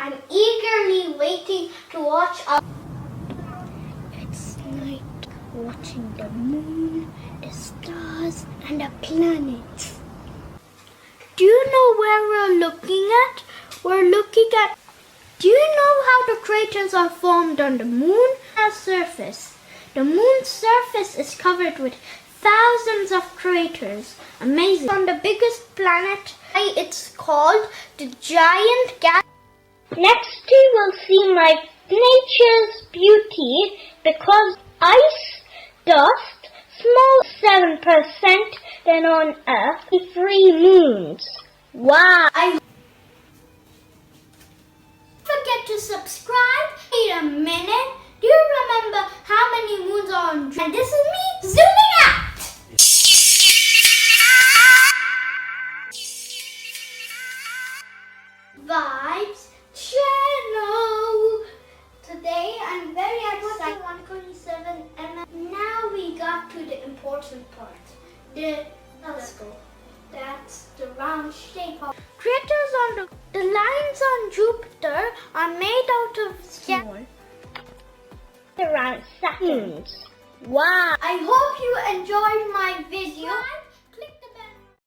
I'm eagerly waiting to watch our... It's night, watching the moon, the stars, and the planets. Do you know where we're looking at? We're looking at... Do you know how the craters are formed on the moon's surface? The moon's surface is covered with thousands of craters. Amazing. On the biggest planet, it's called the giant gas. Next you will see my nature's beauty because ice, dust, small 7% than on Earth, 3 moons. Wow! Don't forget to subscribe. Wait a minute. Do you remember how many moons are on Jupiter? And this is me zooming out. Vibes channel. Today I'm very excited. MAK127 Now we got to the important part. The telescope. That's the round shape of Craters on the lines on Jupiter are made out of small, around seconds. Wow! I hope you enjoyed my video.